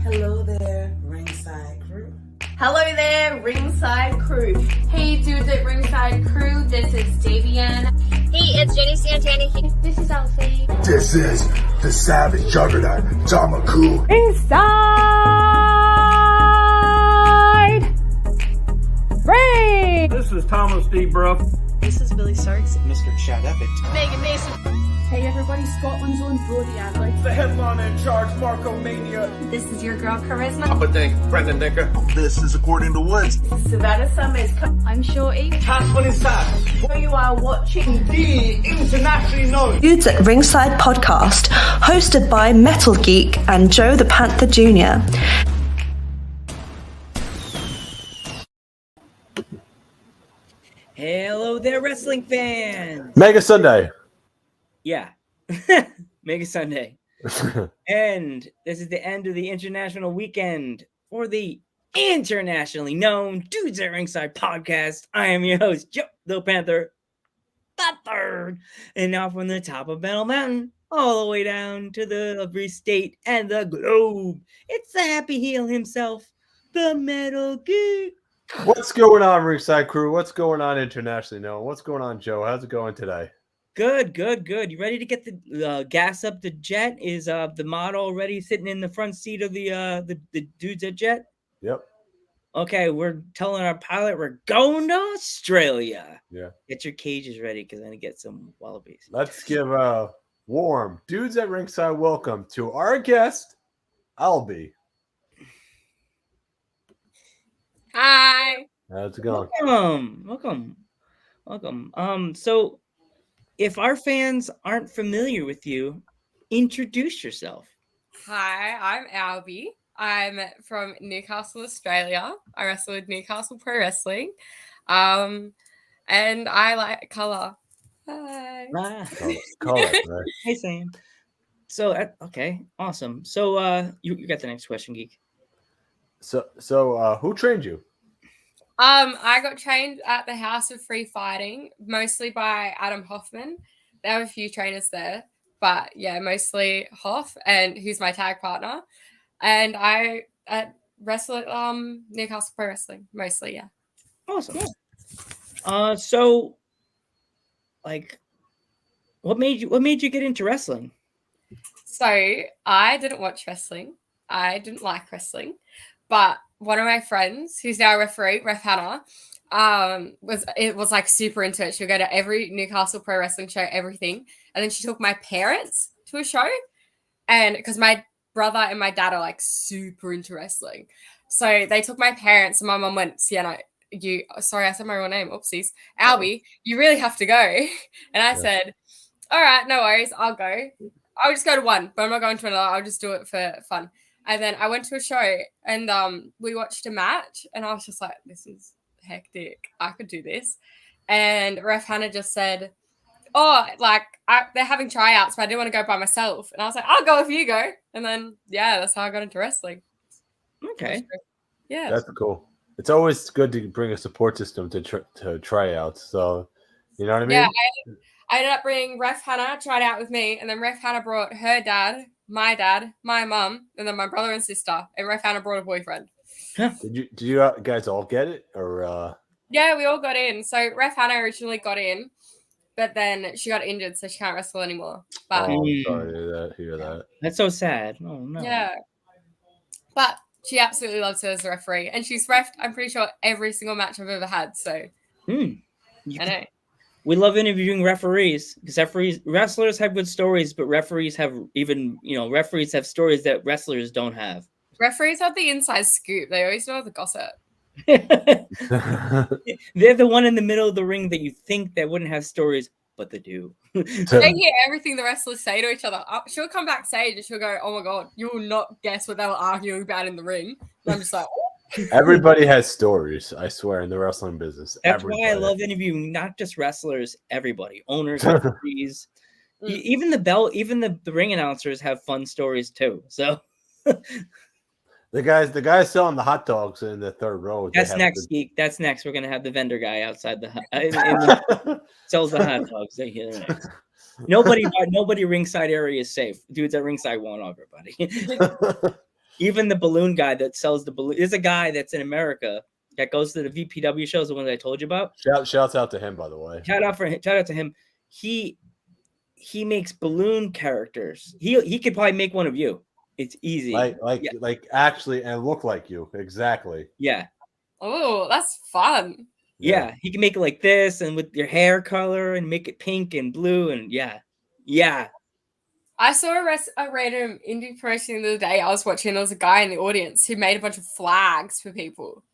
Hello there, ringside crew. Hello there, ringside crew. Hey dudes at ringside crew, this is Davian. Hey, it's Jenny Santana. This is Alfie. This is the Savage Juggernaut, Tamaku. Inside Ring! This is Thomas D. Bruff. This is Billy Starks. Mr. Chad Epic. Megan Mason. Hey everybody, Scotland's own Brody Adler. The headliner in charge, Marco Mania. This is your girl Charisma. Papa Dink, Brendan Dicker. This is According to Woods. Savannah Summers. I'm Shorty. Tasman inside. You are watching The internationally known Dudes at Ringside podcast, hosted by Metal Geek and Joe the Panther Jr. Hello there, wrestling fans. Mega Sunday. Yeah, Mega Sunday. And this is the end of the international weekend for the internationally known Dudes at Ringside podcast. I am your host, Joe the Panther, the third. And now from the top of Battle Mountain all the way down to the every state and the globe, it's the happy heel himself, the Metal Geek. What's going on, Ringside Crew? What's going on internationally known? What's going on, Joe? How's it going today? Good. You ready to get the gas up the jet? Is the mod already sitting in the front seat of the Dudes at Jet? Yep. Okay, we're telling our pilot we're going to Australia. Yeah. Get your cages ready because I'm gonna get some wallabies. Let's give a warm Dudes at Ringside welcome to our guest, Albie. Hi. How's it going? Welcome. So if our fans aren't familiar with you, introduce yourself. Hi, I'm Albie. I'm from Newcastle, Australia. I wrestle with Newcastle Pro Wrestling. And I like colour. Hi. Call it, right? Hey, Sam. So, okay, awesome. So, you got the next question, Geek. So, who trained you? I got trained at the House of Free Fighting, mostly by Adam Hoffman. There have a few trainers there, but yeah, mostly Hoff, and who's my tag partner. And I wrestle at Newcastle Pro Wrestling, mostly, yeah. Awesome. Yeah. So, like, what made you get into wrestling? So I didn't watch wrestling. I didn't like wrestling, but one of my friends, who's now a referee, Ref Hannah, was like super into it. She'll go to every Newcastle Pro Wrestling show, everything. And then she took my parents to a show. And because my brother and my dad are like super into wrestling. So they took my parents and my mum went, Sienna, sorry, I said my real name. Oopsies. Albie, you really have to go. And I said, all right, no worries. I'll go. I'll just go to one, but I'm not going to another. I'll just do it for fun. And then I went to a show and we watched a match and I was just like, this is hectic. I could do this. And Ref Hannah just said, oh, like they're having tryouts, but I didn't want to go by myself. And I was like, I'll go if you go. And then, yeah, that's how I got into wrestling. Okay. Yeah. That's cool. It's always good to bring a support system to tryouts. So, you know what I mean? Yeah, I ended up bringing Ref Hannah, tried out with me. And then Ref Hannah brought her dad, my mum, and then my brother and sister. And Ref Hannah brought a boyfriend. Did you guys all get it? Or Yeah, we all got in. So Ref Hannah originally got in, but then she got injured, so she can't wrestle anymore. But sorry to hear that. That's so sad. Oh no. Yeah. But she absolutely loves her as a referee. And she's reffed, I'm pretty sure, every single match I've ever had. So I know. We love interviewing referees because wrestlers have good stories, but referees have referees have stories that wrestlers don't have. Referees have the inside scoop. They always know the gossip. They're the one in the middle of the ring that you think that wouldn't have stories, but they do. They hear everything the wrestlers say to each other. She'll come backstage and she'll go, oh my God, you will not guess what they were arguing about in the ring. And I'm just like, oh. Everybody has stories, I swear, in the wrestling business. That's why I love interviewing not just wrestlers, everybody, owners, referees, even the ring announcers have fun stories too. So the guys selling the hot dogs in the third row. That's next, Geek. That's next. We're gonna have the vendor guy outside sells the hot dogs. Nobody ringside area is safe. Dudes at ringside want everybody. Even the balloon guy that sells the balloon. There's a guy that's in America that goes to the VPW shows, the one that I told you about. Shouts out to him, by the way. Shout out to him. He makes balloon characters. He could probably make one of you. It's easy. Like actually, and look like you exactly. Yeah. Oh, that's fun. Yeah, he can make it like this and with your hair color and make it pink and blue and yeah. I saw a random indie promotion the other day. I was watching. There was a guy in the audience who made a bunch of flags for people.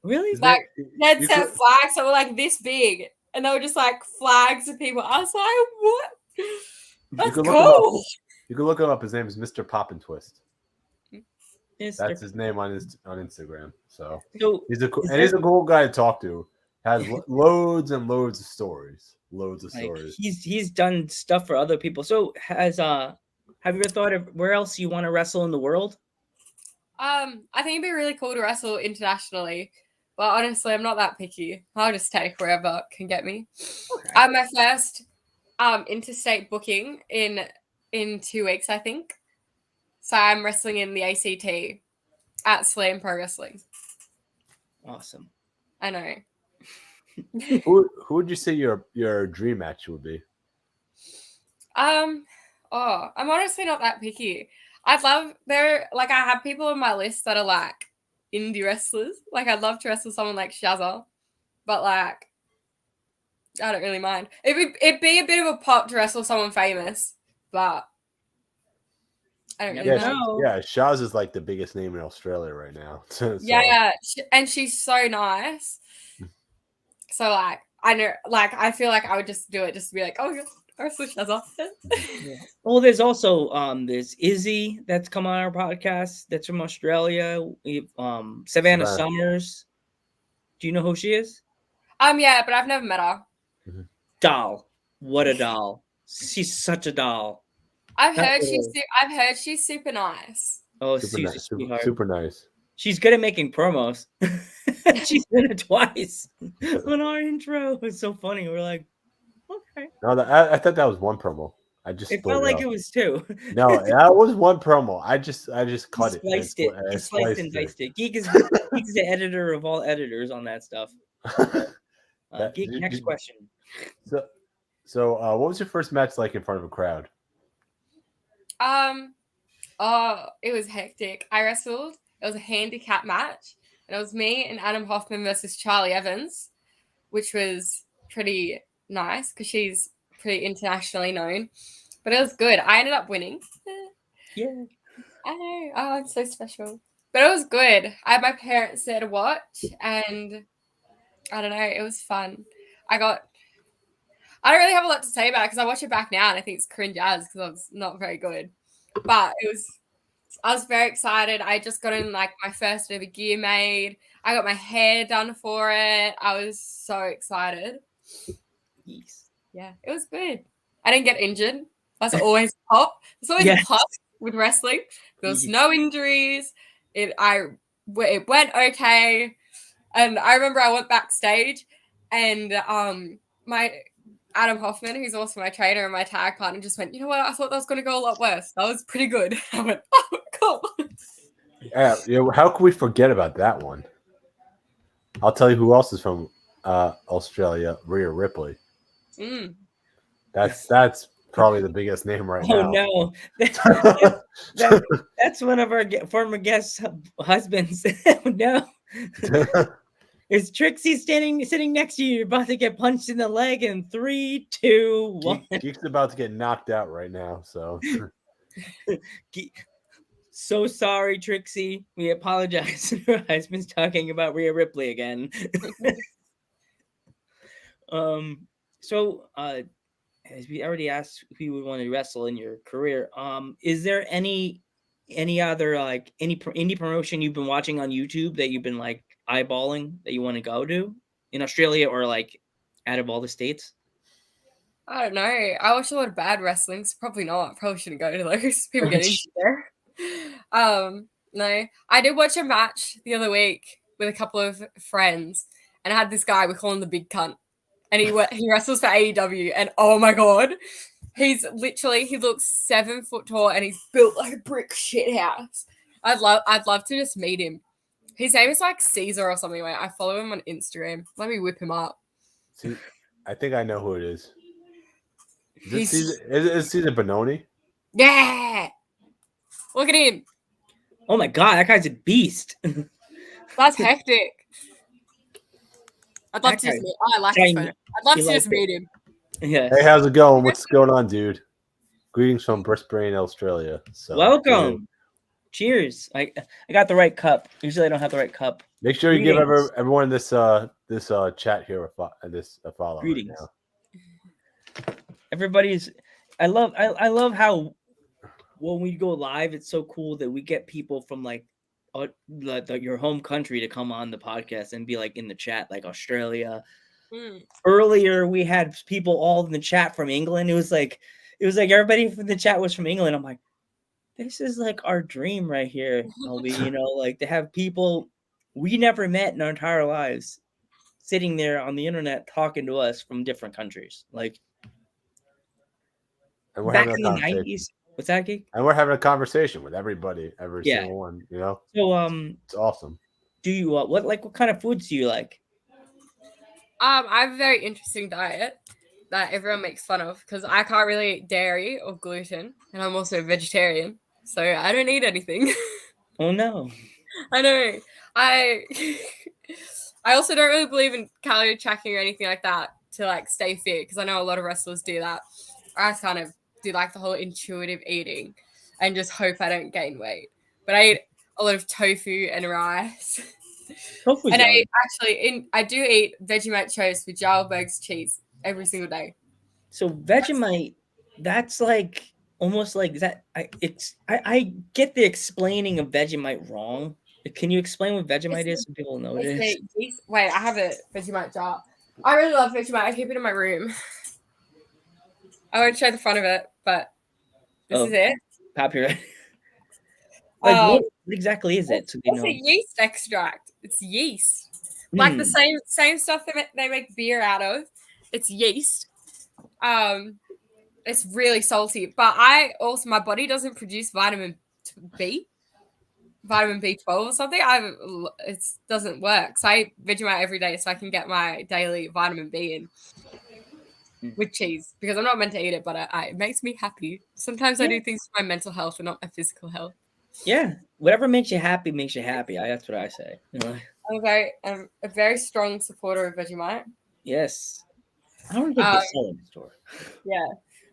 Really? Like they'd set flags that were like this big, and they were just like flags of people. I was like, what? That's cool. You can look him up. His name is Mr. Pop and Twist. That's his name on Instagram. So he's a cool guy to talk to. Has loads and loads of stories. He's done stuff for other people. So have you ever thought of where else you want to wrestle in the world? I think it'd be really cool to wrestle internationally, but honestly, I'm not that picky. I'll just take wherever can get me. Okay. My first interstate booking in 2 weeks, I think. So I'm wrestling in the ACT at Slam Pro Wrestling. Awesome. I know. Who would you say your dream match would be? I'm honestly not that picky. I have people on my list that are like indie wrestlers. Like I'd love to wrestle someone like Shazza, but like I don't really mind. It'd be a bit of a pop to wrestle someone famous, but I don't really know. Yeah, Shaz is like the biggest name in Australia right now. So. Yeah, and she's so nice. So like I know, like I feel like I would just do it just to be like, oh, I wrestle Shazza. Yeah. Well, there's also there's Izzy that's come on our podcast. That's from Australia. Savannah Summers. Do you know who she is? Yeah, but I've never met her. Mm-hmm. Doll. What a doll. She's such a doll. I've heard she's super nice. Oh, super nice. She's good at making promos. She's done it twice on our intro. It's so funny. We're like, okay. No, I thought that was one promo. It felt like it was two. No, that was one promo. I just cut it. He sliced and diced it. Geek is the editor of all editors on that stuff. Geek, next question. So, what was your first match like in front of a crowd? It was hectic. I wrestled. It was a handicap match, and it was me and Adam Hoffman versus Charlie Evans, which was pretty nice because she's pretty internationally known. But it was good. I ended up winning. Yeah. I know. Oh, I'm so special. But it was good. I had my parents there to watch, and I don't know. It was fun. I don't really have a lot to say about it because I watch it back now and I think it's cringe as because I was not very good. But I was very excited. I just got in like my first ever gear made. I got my hair done for it. I was so excited. Yes. Yeah, it was good. I didn't get injured. That's always top. It's always a plus with wrestling. There was no injuries. It went okay. And I remember I went backstage and my Adam Hoffman, who's also my trainer and my tag partner, just went, you know what? I thought that was going to go a lot worse. That was pretty good. I went, oh, cool. Yeah, how could we forget about that one? I'll tell you who else is from Australia, Rhea Ripley. That's probably the biggest name right now. Oh, no. That's one of our former guests' husbands. No. Is Trixie sitting next to you? You're about to get punched in the leg in 3, 2, 1. Geek's about to get knocked out right now. So, so sorry, Trixie. We apologize. Her husband's talking about Rhea Ripley again. As we already asked who you would want to wrestle in your career, is there any other like any indie promotion you've been watching on YouTube that you've been like eyeballing that you want to go to in Australia or like out of all the states? I don't know. I watch a lot of bad wrestling, so probably not. Probably shouldn't go to those. People get injured there. No. I did watch a match the other week with a couple of friends, and I had this guy, we call him the big cunt. And he wrestles for AEW, and oh my god, he looks 7 foot tall, and he's built like a brick shit house. I'd love to just meet him. His name is like Caesar or something. Like, I follow him on Instagram. Let me whip him up. See, I think I know who it is. Is it Caesar Bononi? Yeah. Look at him. Oh my god, that guy's a beast. That's hectic. I'd love to just meet. Oh, I like his photo. I'd love to just meet him. Yeah. Hey, how's it going? What's going on, dude? Greetings from Brisbane, Australia. So, welcome. Cheers. I got the right cup. Usually I don't have the right cup. Make sure you give everyone this chat here a follow. Greetings. Right now. Everybody's. I love how when we go live, it's so cool that we get people from like your home country to come on the podcast and be like in the chat, like Australia. Earlier we had people all in the chat from England. It was like everybody from the chat was from England. I'm like, this is like our dream right here, LB, like to have people we never met in our entire lives sitting there on the internet talking to us from different countries. Like, and we're back in the 90s. What's that, Geek? And we're having a conversation with everybody, every single one, So it's awesome. Do you what kind of foods do you like? I have a very interesting diet that everyone makes fun of because I can't really eat dairy or gluten, and I'm also a vegetarian, so I don't eat anything. Oh no. I know. I also don't really believe in calorie tracking or anything like that to like stay fit because I know a lot of wrestlers do that. I kind of do like the whole intuitive eating and just hope I don't gain weight. But I eat a lot of tofu and rice. And I do eat Vegemite toast with Jarlberg's cheese every single day. So Vegemite, that's like almost like that. I get the explaining of Vegemite wrong. Can you explain what Vegemite is so people know this? Wait, I have a Vegemite jar. I really love Vegemite. I keep it in my room. I won't show the front of it, but this is it. Copyright. What exactly is it? It's a yeast extract. It's yeast. Like the same stuff they make beer out of. It's yeast. It's really salty. But my body doesn't produce vitamin B. Vitamin B12 or something. It doesn't work. So I eat Vegemite every day so I can get my daily vitamin B in. With cheese, because I'm not meant to eat it, but it makes me happy. Sometimes I do things for my mental health and not my physical health. Yeah, whatever makes you happy makes you happy. That's what I say. I'm a very strong supporter of Vegemite. Yes, I don't think they sell in the store. Yeah,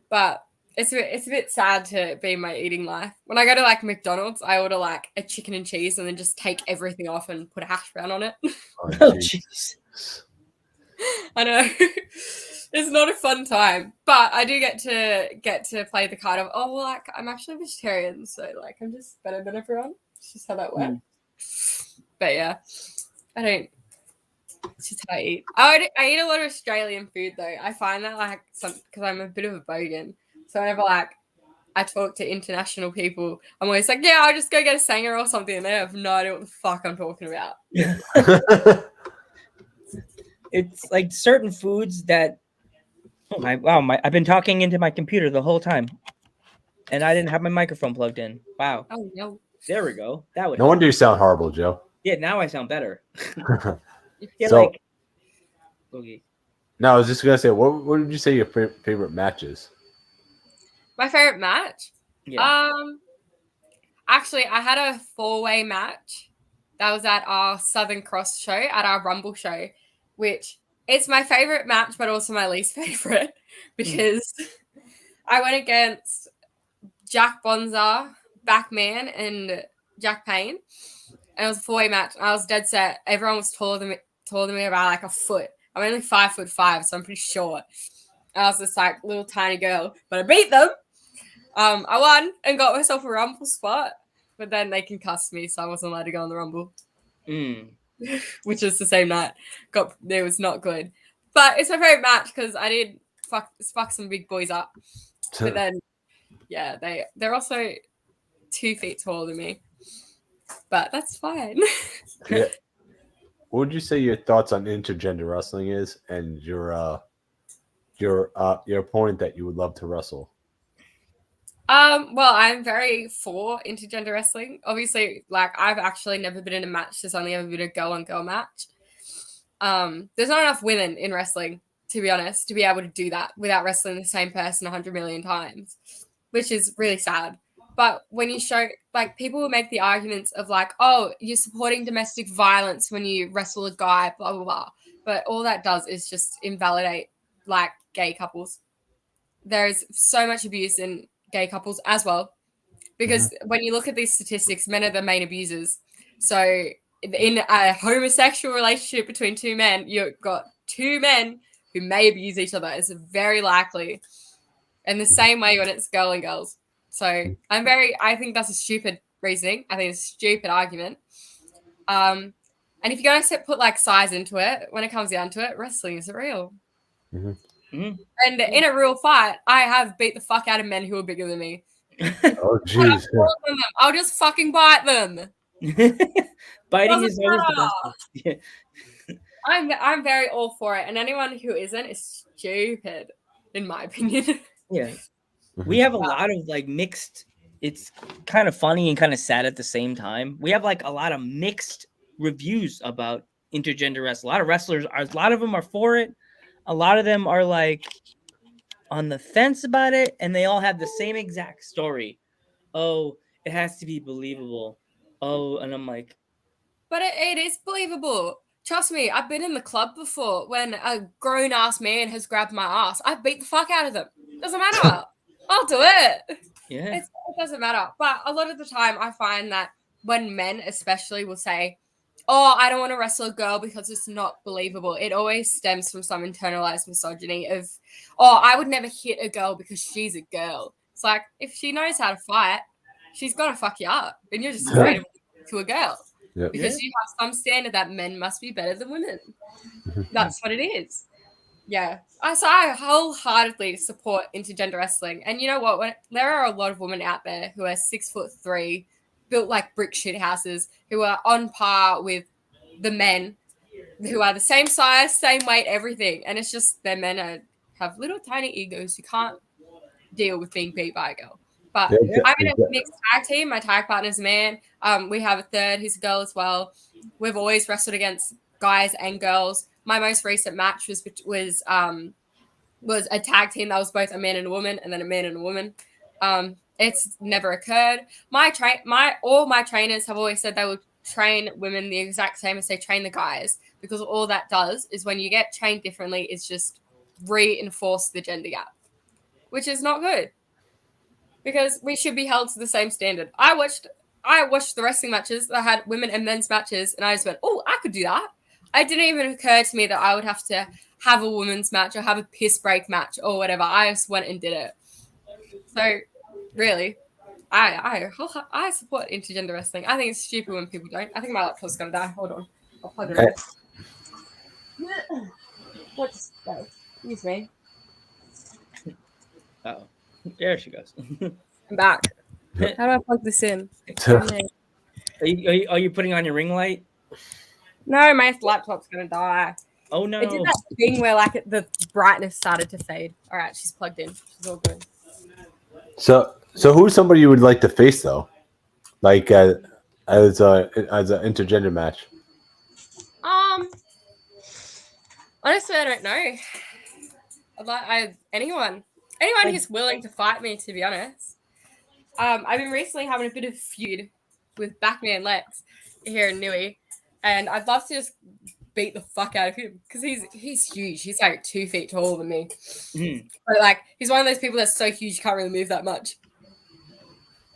but it's a bit sad to be in my eating life. When I go to like McDonald's, I order like a chicken and cheese and then just take everything off and put a hash brown on it. Oh jeez. I know. It's not a fun time, but I do get to play the card of I'm actually a vegetarian, so like I'm just better than everyone. It's just how that works. But yeah, it's just how I eat. I eat a lot of Australian food though. I find that because I'm a bit of a bogan, so whenever I talk to international people, I'm always like, yeah, I'll just go get a sanger or something, and they have no idea what the fuck I'm talking about. It's like certain foods that. I've been talking into my computer the whole time, and I didn't have my microphone plugged in. Wow. Oh no. There we go. That would. No wonder you sound horrible, Joe. Yeah, now I sound better. Yeah, so, okay. No, I was just gonna say, what would you say your favorite match is? My favorite match? Yeah. Actually, I had a 4-way match that was at our Southern Cross show, at our Rumble show, which. It's my favorite match, but also my least favorite because I went against Jack Bonza, Backman, and Jack Payne, and it was a 4-way match. And I was dead set. Everyone was taller than me about like a foot. I'm only 5'5", so I'm pretty short. And I was this like little tiny girl, but I beat them. I won and got myself a Rumble spot, but then they concussed me, so I wasn't allowed to go on the Rumble. Which is the same night. It was not good. But it's my favorite match because I did fuck some big boys up. But then, yeah, they're also 2 feet taller than me. But that's fine. Yeah. What would you say your thoughts on intergender wrestling is, and your opponent that you would love to wrestle? Well, I'm very for intergender wrestling. Obviously, like I've actually never been in a match. There's only ever been a girl-on-girl match. There's not enough women in wrestling, to be honest, to be able to do that without wrestling the same person 100 million times, which is really sad. But when you show, like, people will make the arguments of like, oh, you're supporting domestic violence when you wrestle a guy, blah, blah, blah. But all that does is just invalidate, like, gay couples. There's so much abuse in gay couples as well. Because when you look at these statistics, men are the main abusers. So in a homosexual relationship between two men, you've got two men who may abuse each other. It's very likely. And the same way when it's girl and girls. So I think that's a stupid reasoning. I think it's a stupid argument. And if you're going to put like size into it, when it comes down to it, wrestling is real. And in a real fight, I have beat the fuck out of men who are bigger than me. Oh, jeez. I'll just fucking bite them. Biting is always the best. Yeah. I'm very all for it, and anyone who isn't is stupid, in my opinion. Yeah, we have a lot of like mixed. It's kind of funny and kind of sad at the same time. We have like a lot of mixed reviews about intergender wrestling. A lot of wrestlers are. A lot of them are for it. A lot of them are like on the fence about it, and they all have the same exact story. Oh, it has to be believable. Oh, and I'm like, but it is believable. Trust me, I've been in the club before when a grown-ass man has grabbed my ass. I beat the fuck out of them. Doesn't matter. I'll do it. Yeah. It doesn't matter. But a lot of the time, I find that when men especially will say, oh, I don't want to wrestle a girl because it's not believable. It always stems from some internalized misogyny of, oh, I would never hit a girl because she's a girl. It's like, if she knows how to fight, she's going to fuck you up. And you're just afraid to a girl. Yep. Because you have some standard that men must be better than women. That's what it is. Yeah. So I wholeheartedly support intergender wrestling. And you know what? There are a lot of women out there who are 6'3", built like brick shit houses, who are on par with the men, who are the same size, same weight, everything. And it's just their men have little tiny egos who can't deal with being beat by a girl. But I'm in a mixed tag team. My tag partner's a man. We have a third who's a girl as well. We've always wrestled against guys and girls. My most recent match was a tag team that was both a man and a woman, and then a man and a woman. It's never occurred. All my trainers have always said they will train women the exact same as they train the guys, because all that does is when you get trained differently, it's just reinforce the gender gap, which is not good. Because we should be held to the same standard. I watched the wrestling matches that had women and men's matches, and I just went, oh, I could do that. It didn't even occur to me that I would have to have a women's match or have a piss break match or whatever. I just went and did it. So, really, I support intergender wrestling. I think it's stupid when people don't. I think my laptop's going to die. Hold on. I'll plug it in. What's that? Excuse me. Uh-oh. There she goes. I'm back. How do I plug this in? Are you putting on your ring light? No, my laptop's gonna die. Oh no! It did that thing where like the brightness started to fade. All right, she's plugged in. She's all good. So who's somebody you would like to face though, like as an intergender match? Honestly, I don't know. Anyone who's willing to fight me, to be honest. I've been recently having a bit of a feud with Backman Lex here in Newey, and I'd love to just beat the fuck out of him because he's huge. He's like 2 feet taller than me. But like he's one of those people that's so huge you can't really move that much.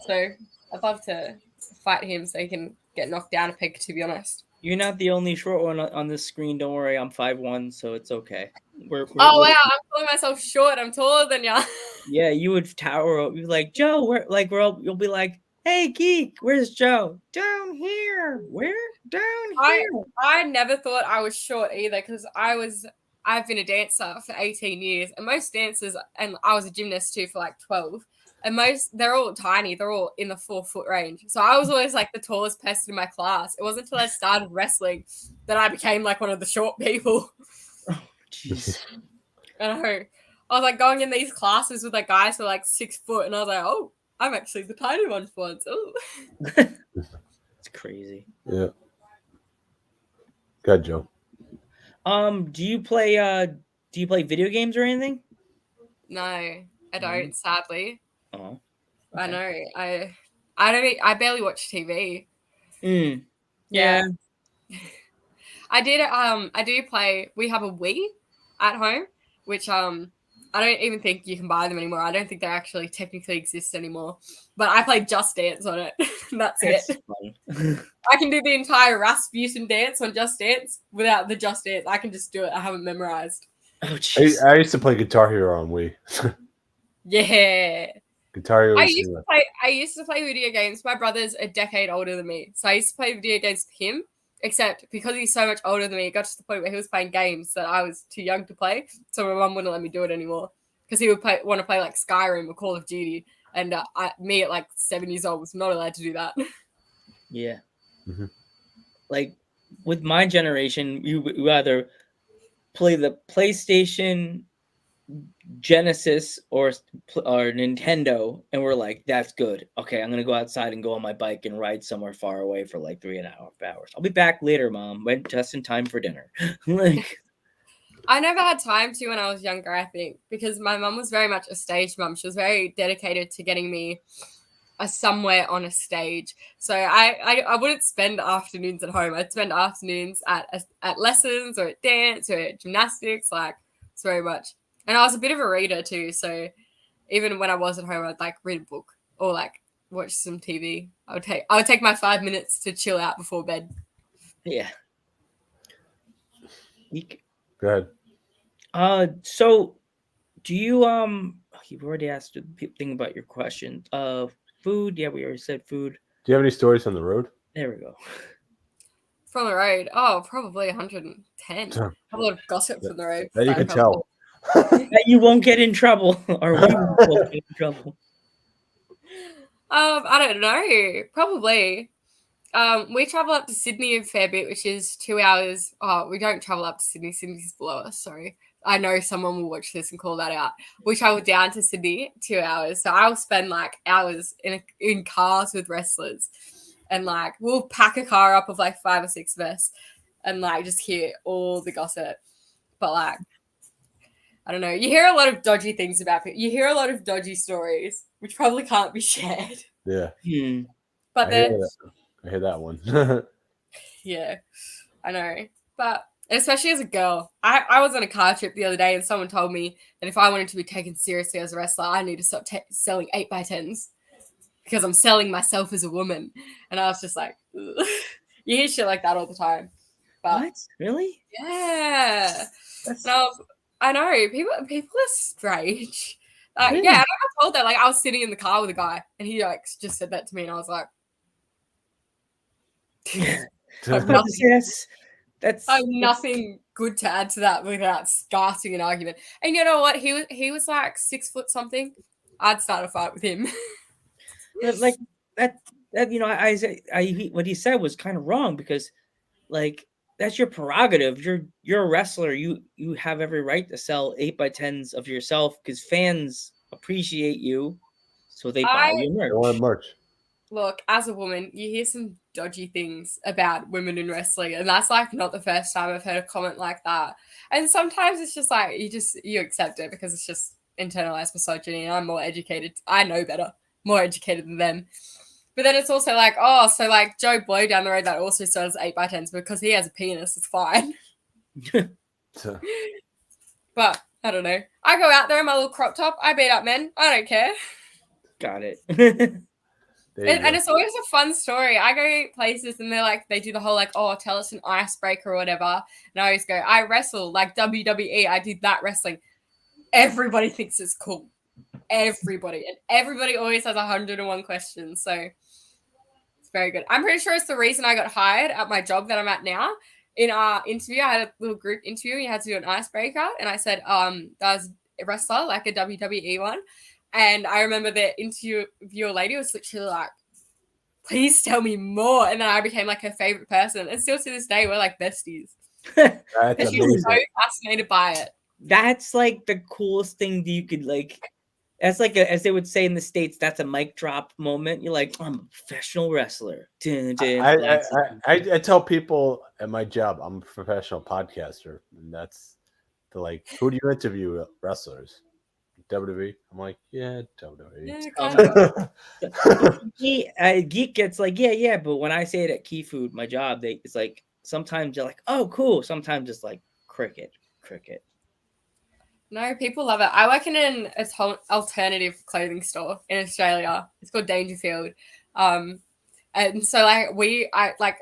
So I'd love to fight him so he can get knocked down a peg, to be honest. You're not the only short one on this screen. Don't worry, I'm 5'1", so it's okay. Wow, I'm calling myself short. I'm taller than you. Yeah, you would tower up. You'd be like, Joe, you'll be like, hey, Geek, where's Joe? Down here. Where? Down here. I never thought I was short either because I've been a dancer for 18 years, and most dancers, and I was a gymnast too for like 12. And they're all tiny. They're all in the 4 foot range. So I was always like the tallest person in my class. It wasn't until I started wrestling that I became like one of the short people. Oh, jeez. I know. I was like going in these classes with like guys who are like 6 foot, and I was like, oh, I'm actually the tiny one for once. Oh. It's crazy. Yeah. Good, Joe. Do you play video games or anything? No, I don't. Sadly. Oh. Okay. I know. I barely watch TV. Yeah. I do play. We have a Wii at home, which I don't even think you can buy them anymore. I don't think they actually technically exist anymore. But I play Just Dance on it. That's it. Fun. I can do the entire Rasputin dance on Just Dance without the Just Dance. I can just do it. I haven't memorized. Oh, jeez. I used to play Guitar Hero on Wii. Yeah. Guitar Hero. I used to play video games. My brother's a decade older than me. So I used to play video games with him. Except because he's so much older than me, it got to the point where he was playing games that I was too young to play. So my mum wouldn't let me do it anymore. Because he would want to play like Skyrim or Call of Duty. And me at like 7 years old was not allowed to do that. Yeah. Mm-hmm. Like with my generation, you either play the PlayStation, Genesis, or Nintendo, and we're like, that's good. Okay, I'm gonna go outside and go on my bike and ride somewhere far away for like 3.5 hours. I'll be back later, Mom. Went just in time for dinner. Like, I never had time to when I was younger, I think, because my mum was very much a stage mum. She was very dedicated to getting me somewhere on a stage. So I wouldn't spend afternoons at home. I'd spend afternoons at lessons or at dance or at gymnastics. Like, it's very much. And I was a bit of a reader too. So even when I was at home, I'd like read a book or like watch some TV. I would take my 5 minutes to chill out before bed. Yeah. Go ahead. So do you you've already asked the thing about your question. Food, yeah, we already said food. Do you have any stories on the road? There we go. From the road? Oh, probably 110. I have a lot of gossip from the road. That you can tell. That you won't get in trouble, or we won't get in trouble. I don't know. Probably. We travel up to Sydney a fair bit, which is 2 hours. Oh, we don't travel up to Sydney. Sydney's below us. Sorry. I know someone will watch this and call that out. We travel down to Sydney 2 hours. So I'll spend like hours in cars with wrestlers. And like, we'll pack a car up of like 5 or 6 of us and like just hear all the gossip. But like, I don't know. You hear a lot of dodgy things about people. You hear a lot of dodgy stories, which probably can't be shared. Yeah. But then I hear that one. yeah, I know. But especially as a girl, I was on a car trip the other day and someone told me that if I wanted to be taken seriously as a wrestler, I need to stop selling 8x10s because I'm selling myself as a woman. And I was just like, ugh. You hear shit like that all the time. But, what? Really? Yeah. I know. People are strange. Really? Yeah, and I got told that. Like, I was sitting in the car with a guy and he like just said that to me and I was like, That's nothing good to add to that without starting an argument. And you know what? He was like 6 foot something. I'd start a fight with him. Like that you know, what he said was kind of wrong because like that's your prerogative. You're a wrestler. You have every right to sell 8x10s of yourself because fans appreciate you, so they buy your merch. They want merch. Look, as a woman, you hear some dodgy things about women in wrestling, and that's like not the first time I've heard a comment like that. And sometimes it's just like you accept it because it's just internalized misogyny, and I'm more educated. I know better, more educated than them. But then it's also like, oh, so like Joe Blow down the road that also sells 8x10s because he has a penis, it's fine. But I don't know. I go out there in my little crop top. I beat up men. I don't care. Got it. And it's always a fun story. I go places and they're like, they do the whole like, oh, tell us an icebreaker or whatever. And I always go, I wrestle like WWE. I did that wrestling. Everybody thinks it's cool. Everybody. And everybody always has 101 questions. So it's very good. I'm pretty sure it's the reason I got hired at my job that I'm at now. In our interview, I had a little group interview. You had to do an icebreaker. And I said, does a wrestler like a WWE one? And I remember the interviewer lady was literally like, please tell me more. And then I became like her favorite person. And still to this day, we're like besties. Because she was so fascinated by it. That's like the coolest thing that you could like That's like as they would say in the States, that's a mic drop moment. You're like, I'm a professional wrestler. I tell people at my job I'm a professional podcaster, and that's like, who do you interview? Wrestlers. WWE. I'm like, yeah, WWE. Geek gets like, yeah, but when I say it at Key Food, my job, it's like sometimes you're like, oh, cool. Sometimes it's like cricket. No, people love it. I work in an alternative clothing store in Australia. It's called Dangerfield. And so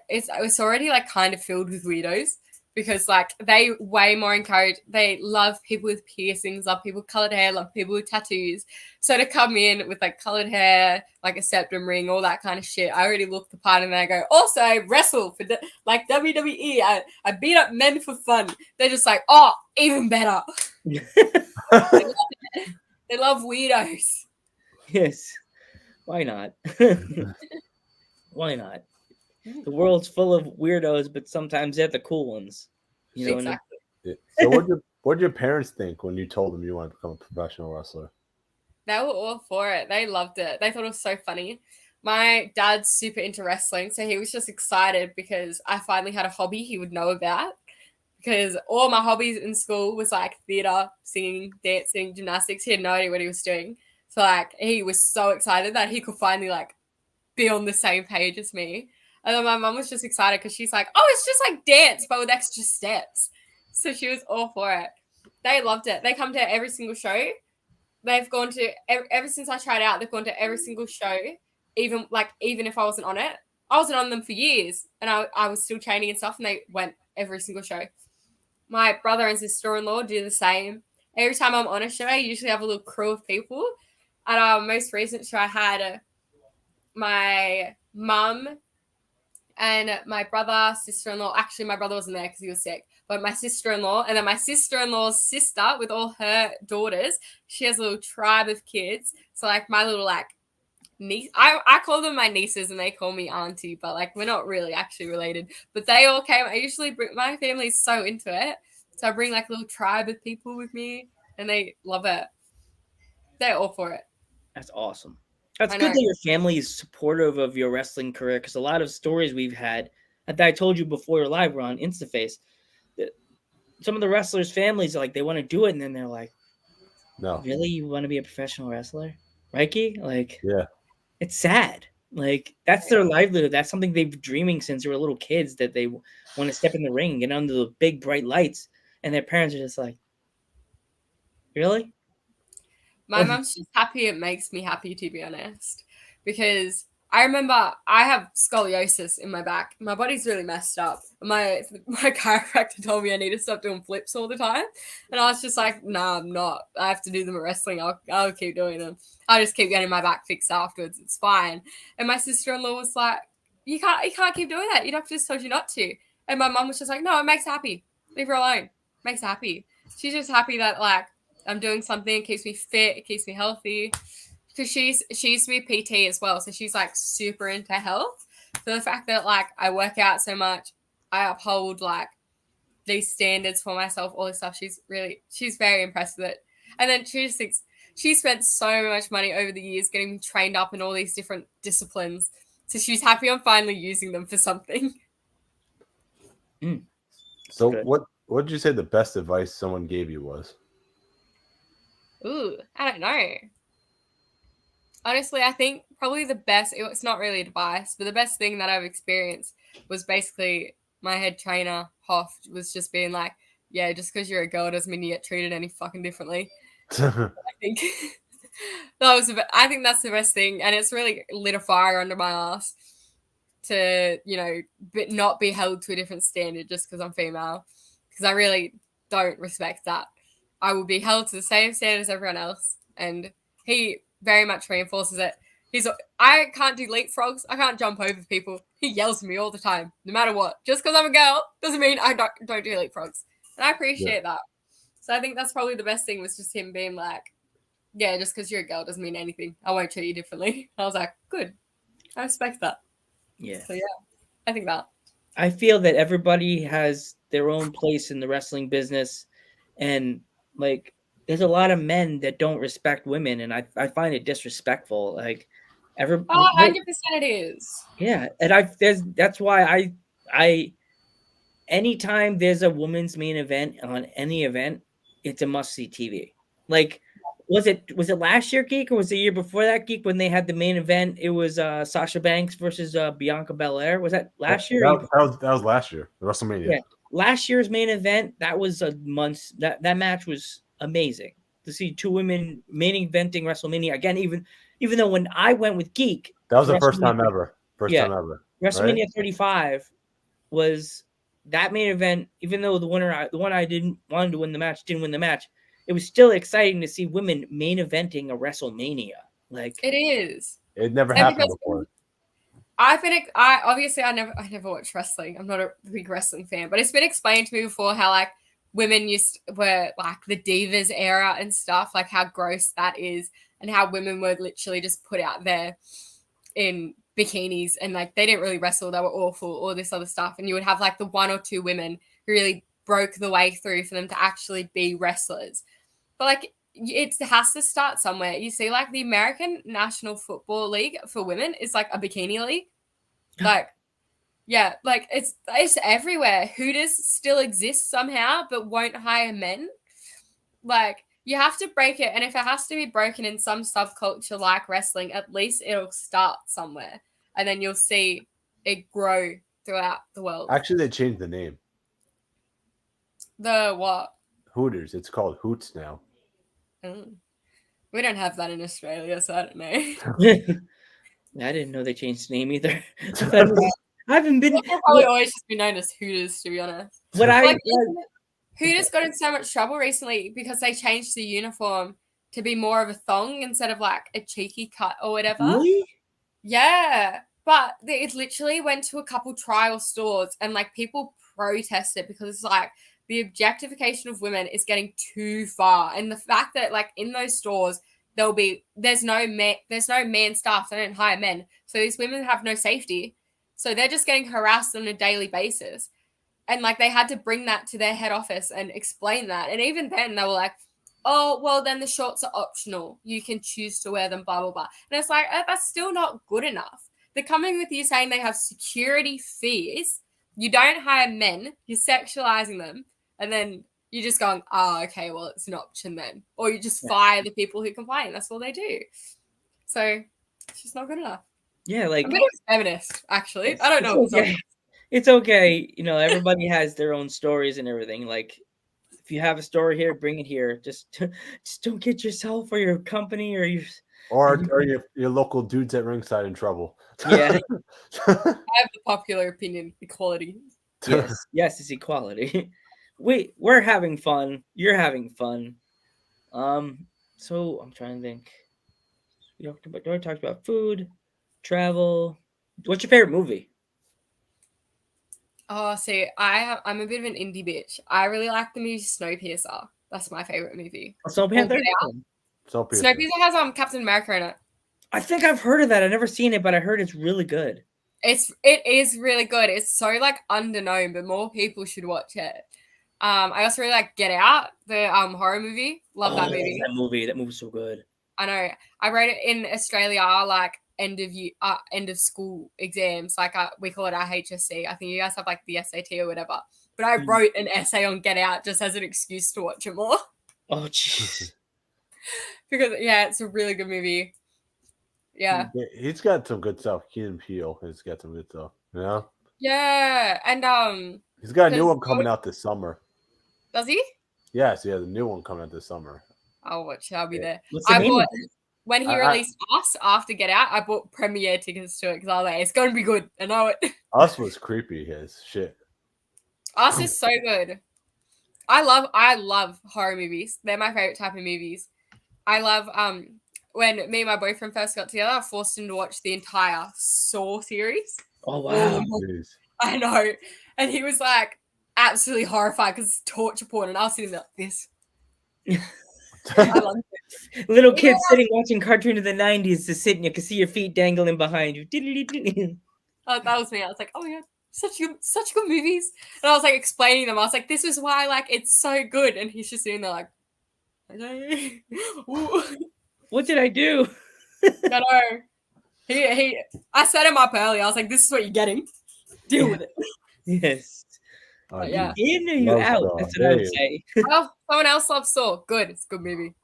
it's already like kind of filled with weirdos because like they way more encourage. They love people with piercings, love people with colored hair, love people with tattoos. So to come in with like colored hair, like a septum ring, all that kind of shit, I already look the part, and then I go, also I wrestle for like WWE. I beat up men for fun. They're just like, oh, even better. They love weirdos. Yes. Why not? Why not? The world's full of weirdos, but sometimes they're the cool ones. You know exactly. So what did your parents think when you told them you want to become a professional wrestler? They were all for it. They loved it. They thought it was so funny. My dad's super into wrestling, so he was just excited because I finally had a hobby he would know about. Because all my hobbies in school was like theater, singing, dancing, gymnastics. He had no idea what he was doing. So like he was so excited that he could finally like be on the same page as me. And then my mum was just excited because she's like, oh, it's just like dance, but with extra steps. So she was all for it. They loved it. They come to every single show. They've gone to, ever since I tried out, they've gone to every single show, even if I wasn't on it. I wasn't on them for years, and I was still training and stuff, and they went every single show. My brother and sister-in-law do the same. Every time I'm on a show, I usually have a little crew of people. At our most recent show, I had my mum and my brother, sister-in-law. Actually, my brother wasn't there because he was sick. But my sister-in-law, and then my sister-in-law's sister with all her daughters. She has a little tribe of kids. So, like, my little, like, niece. I call them my nieces, and they call me auntie. But, like, we're not really actually related. But they all came. I usually bring, my family's so into it. So I bring, like, a little tribe of people with me, and they love it. They're all for it. That's awesome. That's good that your family is supportive of your wrestling career, because a lot of stories we've had that I told you before live were on InstaFace. Some of the wrestlers' families are like, they want to do it, and then they're like, "No, really, you want to be a professional wrestler, right, Key?" Like, yeah, it's sad. Like, that's their livelihood. That's something they've been dreaming since they were little kids, that they want to step in the ring and get under the big bright lights, and their parents are just like, "Really?" My mom's just happy. It makes me happy, to be honest, because I remember I have scoliosis in my back. My body's really messed up. My chiropractor told me I need to stop doing flips all the time, and I was just like, "Nah, I'm not. I have to do them at wrestling. I'll keep doing them. I'll just keep getting my back fixed afterwards. It's fine." And my sister-in-law was like, "You can't keep doing that. Your doctor just told you not to." And my mom was just like, "No, it makes her happy. Leave her alone. It makes her happy." She's just happy that like I'm doing something. It keeps me fit. It keeps me healthy. Because she used to be a PT as well, so she's like super into health. So the fact that like I work out so much, I uphold like these standards for myself, all this stuff. She's very impressed with it. And then she just thinks she spent so much money over the years getting me trained up in all these different disciplines. So she's happy I'm finally using them for something. So what did you say the best advice someone gave you was? Ooh, I don't know. Honestly, I think probably the best, it's not really advice, but the best thing that I've experienced was basically my head trainer, Hoff, was just being like, yeah, just because you're a girl doesn't mean you get treated any fucking differently. I think I think that's the best thing. And it's really lit a fire under my ass to, but not be held to a different standard just because I'm female. Because I really don't respect that. I will be held to the same standard as everyone else. And he very much reinforces it. I can't do leapfrogs. I can't jump over people. He yells at me all the time, no matter what. Just because I'm a girl doesn't mean I don't do leapfrogs. And I appreciate that. So I think that's probably the best thing was just him being like, yeah, just because you're a girl doesn't mean anything. I won't treat you differently. I was like, good. I respect that. Yeah. So yeah, I think that. I feel that everybody has their own place in the wrestling business, and like there's a lot of men that don't respect women, and I find it disrespectful. Like, 100% it is. Yeah, and that's why I anytime there's a women's main event on any event, it's a must-see TV. Like, was it last year, Geek, or was it the year before that, Geek, when they had the main event? It was Sasha Banks versus Bianca Belair. Was that last year? That was last year, the WrestleMania. Yeah, last year's main event. That was a month. That match was amazing to see two women main eventing WrestleMania again. Even though when I went with Geek, that was the first time ever. Time ever. WrestleMania 35 was that main event. Even though the one I didn't want to win the match didn't win the match, it was still exciting to see women main eventing a WrestleMania. Like, it is. It never happened before. I never watched wrestling. I'm not a big wrestling fan, but it's been explained to me before how like women were like the divas era and stuff, like how gross that is, and how women were literally just put out there in bikinis and like they didn't really wrestle, they were awful, all this other stuff, and you would have like the one or two women who really broke the way through for them to actually be wrestlers. But like it has to start somewhere. You see, like the American National Football League for women is like a bikini league. Like, yeah, like it's everywhere. Hooters still exists somehow, but won't hire men. Like, you have to break it, and if it has to be broken in some subculture like wrestling, at least it'll start somewhere, and then you'll see it grow throughout the world. Actually, they changed the name. The what? Hooters. It's called Hoots now. We don't have that in Australia, so I don't know. I didn't know they changed the name either. I haven't been. They'll probably always just be known as Hooters, to be honest. Hooters got in so much trouble recently because they changed the uniform to be more of a thong instead of like a cheeky cut or whatever. Really? Yeah, but it literally went to a couple trial stores and like people protested because it's like the objectification of women is getting too far, and the fact that like in those stores there's no man staff, they don't hire men, so these women have no safety, so they're just getting harassed on a daily basis, and like they had to bring that to their head office and explain that, and even then they were like, oh well, then the shorts are optional, you can choose to wear them, blah blah blah, and it's like that's still not good enough. They're coming with you saying they have security fees, you don't hire men, you're sexualizing them. And then you're just going, oh, okay, well, it's an option then. Or you just fire the people who complain. That's all they do. So it's just not good enough. Yeah, like... I'm a bit of a feminist, actually. I don't know. It's okay. You know, everybody has their own stories and everything. Like, if you have a story here, bring it here. Just don't get yourself or your company or your local dudes at ringside in trouble. Yeah. I have the popular opinion, equality. Yes, it's equality. We're having fun. You're having fun. So I'm trying to think. We talked about food, travel. What's your favorite movie? Oh, see, I'm a bit of an indie bitch. I really like the movie Snowpiercer. That's my favorite movie. Snowpiercer has Captain America in it. I think I've heard of that. I've never seen it, but I heard it's really good. It is really good. It's so like underknown, but more people should watch it. I also really like Get Out, the horror movie. Love that movie. That movie's so good. I know. I wrote it in Australia, like end of school exams. Like we call it our HSC. I think you guys have like the SAT or whatever. But I wrote an essay on Get Out just as an excuse to watch it more. Oh, jeez. Because it's a really good movie. Yeah. He's got some good stuff. Keenan Peele has got some good stuff. You know? Yeah, and he's got a new one coming out this summer. Does he? Yes, he has a new one coming out this summer. I'll watch it. I'll be there. When he released Us after Get Out, I bought premiere tickets to it because I was like, it's going to be good. I know it. Us was creepy as shit. Us is so good. I love horror movies. They're my favorite type of movies. I love when me and my boyfriend first got together, I forced him to watch the entire Saw series. Oh wow. I know. And he was like absolutely horrified because it's torture porn, and I was sitting there like this. I love it. Little kids sitting watching cartoon of the 90s, just sitting, you can see your feet dangling behind you. That was me. I was like, oh my god, such good movies. And I was like explaining them. I was like, this is why like it's so good. And he's just sitting there like, What did I do? I know. I set him up early. I was like, "This is what you're getting. Deal with it." Yes. Yeah. In or you Love out? Saw. That's what I would say. Oh, someone else loves Saw. Good. It's a good movie.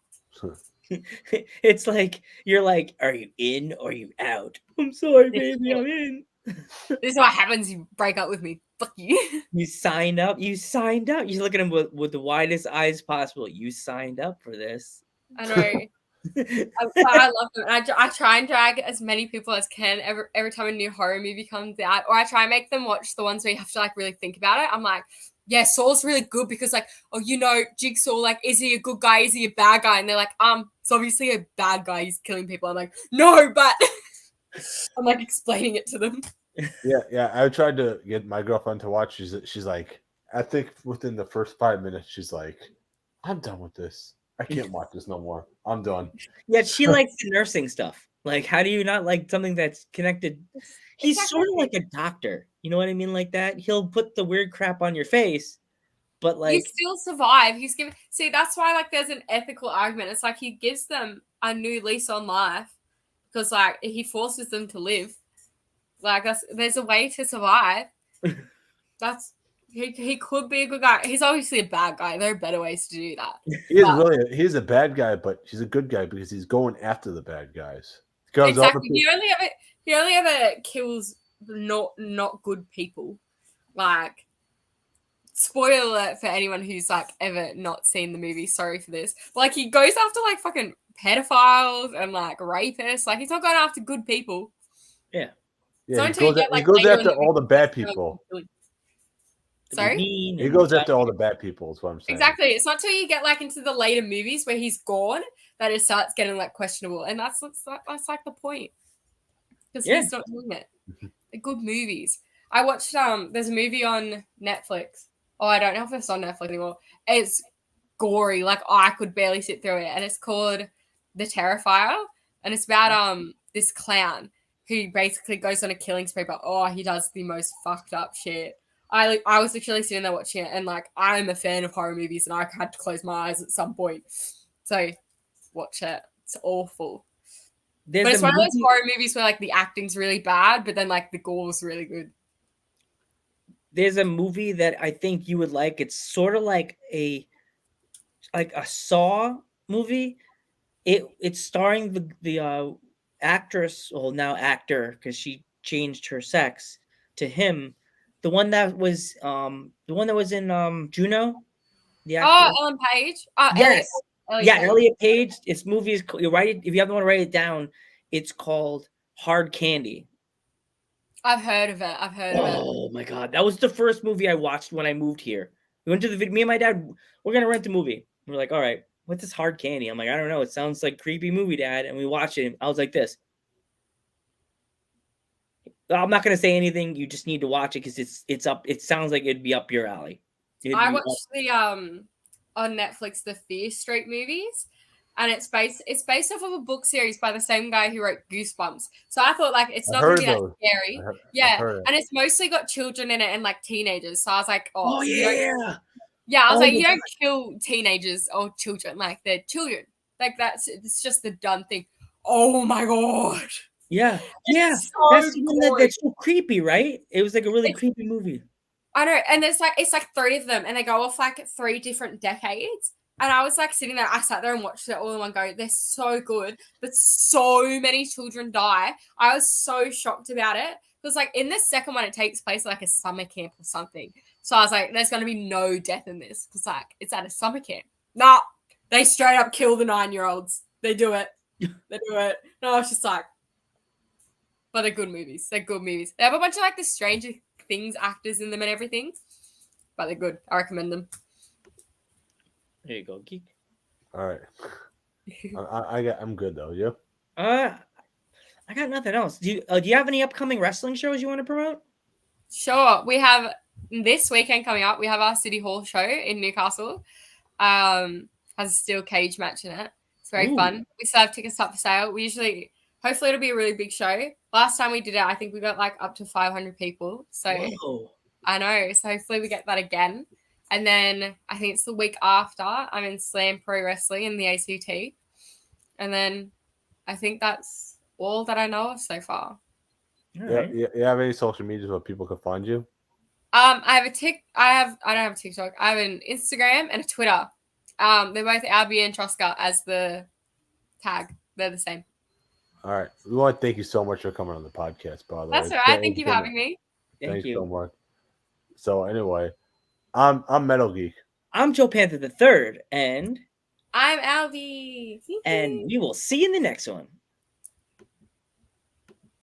It's like you're like, are you in or you out? I'm sorry, baby, I'm in. This is what happens. You break up with me. Fuck you. You signed up. You signed up. You look at him with the widest eyes possible. You signed up for this. I know. I love them. And I try and drag as many people as can every time a new horror movie comes out, or I try and make them watch the ones where you have to like really think about it. I'm like, yeah, Saw's really good because like, oh, you know, Jigsaw, like, is he a good guy? Is he a bad guy? And they're like, it's obviously a bad guy. He's killing people. I'm like, no, but I'm like explaining it to them. Yeah. I tried to get my girlfriend to watch. She's like, I think within the first 5 minutes, she's like, I'm done with this. I can't watch this no more. I'm done. Yeah, she likes the nursing stuff. Like, how do you not like something that's connected? He's sort of like a doctor. You know what I mean? Like that. He'll put the weird crap on your face, but like you still survive. He's giving. See, that's why like there's an ethical argument. It's like he gives them a new lease on life because like he forces them to live. Like there's a way to survive. He could be a good guy. He's obviously a bad guy. There are better ways to do that. He's a bad guy, but he's a good guy because he's going after the bad guys. Exactly. He only ever kills not good people. Like, spoiler alert for anyone who's like ever not seen the movie. Sorry for this. But, like, he goes after like fucking pedophiles and like rapists. Like, he's not going after good people. Yeah. Yeah, he goes after all the bad people. Sorry? He goes after all the bad people, is what I'm saying. Exactly. It's not till you get like into the later movies where he's gone that it starts getting like questionable. And that's like the point. Because he's not doing it. They're good movies. I watched there's a movie on Netflix. Oh, I don't know if it's on Netflix anymore. It's gory. Like I could barely sit through it. And it's called The Terrifier. And it's about this clown who basically goes on a killing spree, but he does the most fucked up shit. I was literally sitting there watching it, and like I'm a fan of horror movies, and I had to close my eyes at some point. So watch it. It's awful. But it's one of those horror movies where like the acting's really bad, but then like the gore's really good. There's a movie that I think you would like. It's sort of like a Saw movie. It's starring the actress, well now actor, because she changed her sex to him. The one that was in Juno. Ellen Page. Yes. Elliot Elliot Page. Its movie is, you write it if you haven't want to write it down. It's called Hard Candy. I've heard of it. Oh my god, that was the first movie I watched when I moved here. We went to the video. Me and my dad, we're gonna rent the movie. We're like, all right, what's this Hard Candy? I'm like, I don't know. It sounds like creepy movie, Dad. And we watched it. I was like this. I'm not gonna say anything. You just need to watch it because it's up. It sounds like it'd be up your alley. I watched the on Netflix the Fear Street movies, and it's based off of a book series by the same guy who wrote Goosebumps. So I thought like it's not gonna be that scary. And it's mostly got children in it and like teenagers. So I was like, I was like, you don't kill teenagers or children, like they're children. Like it's just the done thing. Oh my god. Yeah. That's so creepy, right? It was like a really creepy movie. I know, and it's like 30 of them, and they go off like 3 different decades. And I was like sitting there, I sat there and watched it all in one go. They're so good, but so many children die. I was so shocked about it because like in the second one, it takes place at like a summer camp or something. So I was like, there's going to be no death in this because like it's at a summer camp. Nah, they straight up kill the 9-year-olds. They do it. They do it. And I was just like, but they're good movies. They have a bunch of like the Stranger Things actors in them and everything, but they're good. I recommend them. There you go, geek. All right, I'm good though. You? I got nothing else. Do you have any upcoming wrestling shows you want to promote? Sure. We have this weekend coming up. We have our City Hall show in Newcastle. Has a steel cage match in it. It's very fun. We still have tickets up for sale. Hopefully it'll be a really big show. Last time we did it, I think we got like up to 500 people. So I know. So hopefully we get that again. And then I think it's the week after I'm in Slam Pro Wrestling in the ACT. And then I think that's all that I know of so far. Yeah, you have any social medias where people can find you? I don't have a TikTok. I have an Instagram and a Twitter. They're both Albie and Troska as the tag. They're the same. All right. We want to thank you so much for coming on the podcast, by the way. That's all right. Thank you for having me. Thank you so much. So anyway, I'm Metal Geek. I'm Joe Panther III, and I'm Albie. And we will see you in the next one.